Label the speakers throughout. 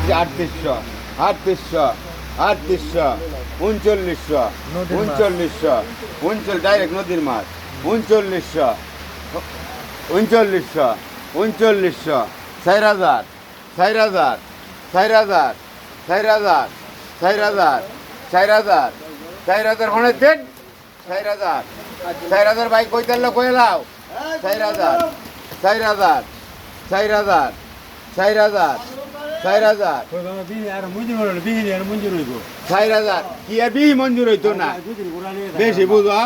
Speaker 1: 3800 3900 direct নদীর মাছ 3900 4000 ফোনের দেন 4000 ভাই কই তেল কয়ে লাও 4000 কি আর বিহি মঞ্জুর হইতো না বেশি বুঝো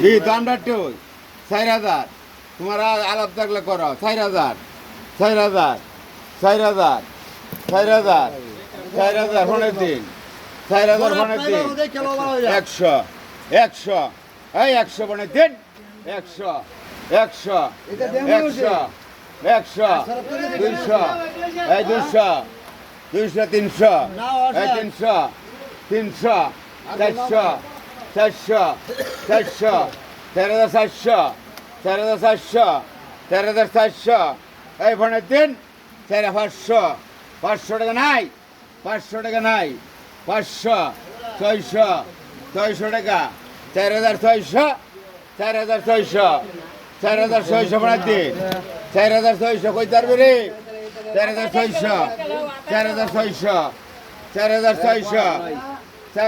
Speaker 1: বিহি তো আমরা 4000 তোমার আলাপ থাকলে করো 4000 ফোনের দিন 4000 ফোনের দিন 100 এই 100 ফোনের দিন 100 200 এই 200 300 এই 300 400 13400 এই ফোনের দিন 500 টাকা নাই 500 টাকা 600 টাকা 4600 ফোনের দিন 4600 কই তারবে রে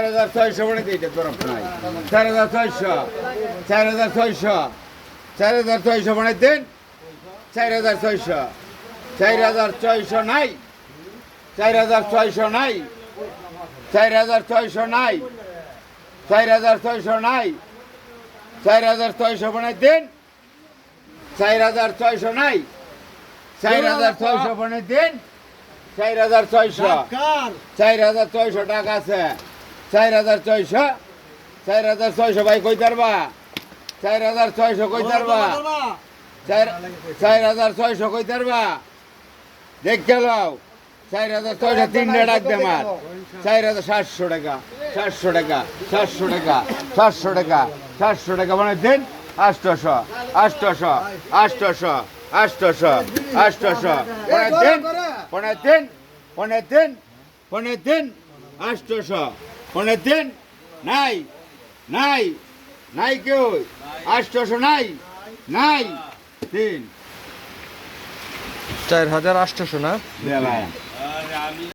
Speaker 1: 4600 ফোনে দিন তরফ নাই 4600 ফোনে দিন 4600 নাই 4600 নাই 4600 নাই 4600 ফোনে দিন 4600 নাই 4600 ফোনে দিন 4600 টাকা আছে 4600 ভাই কই তারবা 4600 কই তারবা 4600 কই তারবা দেখ গেল 4600 তিনটা ডাক দে মার 4700 টাকা 700 টাকা মানে দিন 800 পনের দিন 800 নাই কেউ 800 নাই দিন
Speaker 2: 4800 না